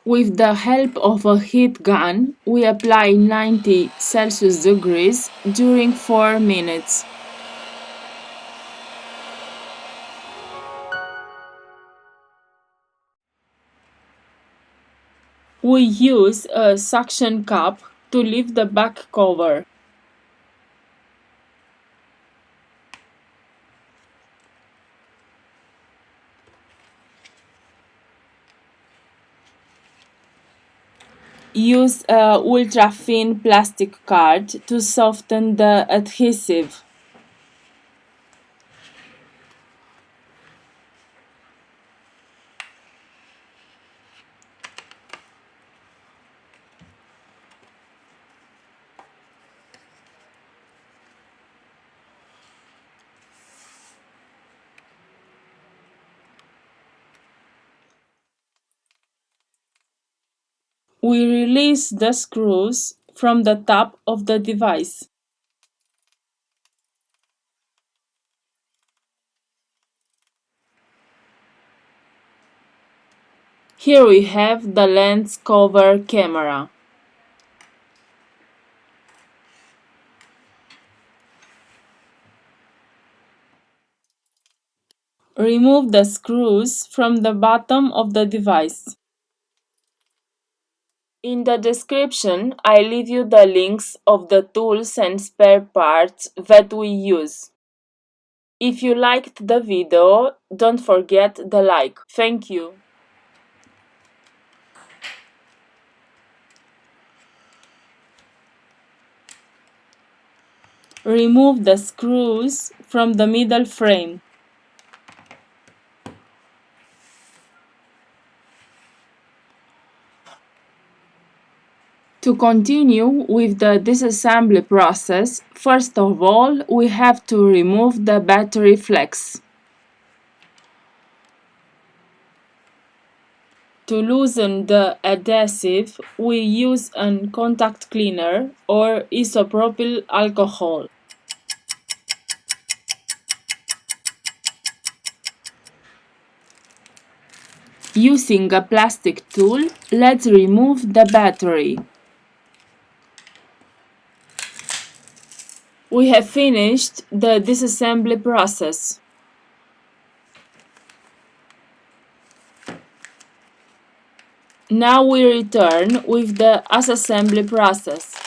With the help of a heat gun, we apply 90 Celsius degrees during 4 minutes. We use a suction cup to lift the back cover. Use a ultra-thin plastic card to soften the adhesive. We release the screws from the top of the device. Here we have the lens cover camera. Remove the screws from the bottom of the device. In the description, I leave you the links of the tools and spare parts that we use. If you liked the video, don't forget the like. Thank you. Remove the screws from the middle frame. To continue with the disassembly process, first of all, we have to remove the battery flex. To loosen the adhesive, we use a contact cleaner or isopropyl alcohol. Using a plastic tool, let's remove the battery. We have finished the disassembly process. Now we return with the assembly process.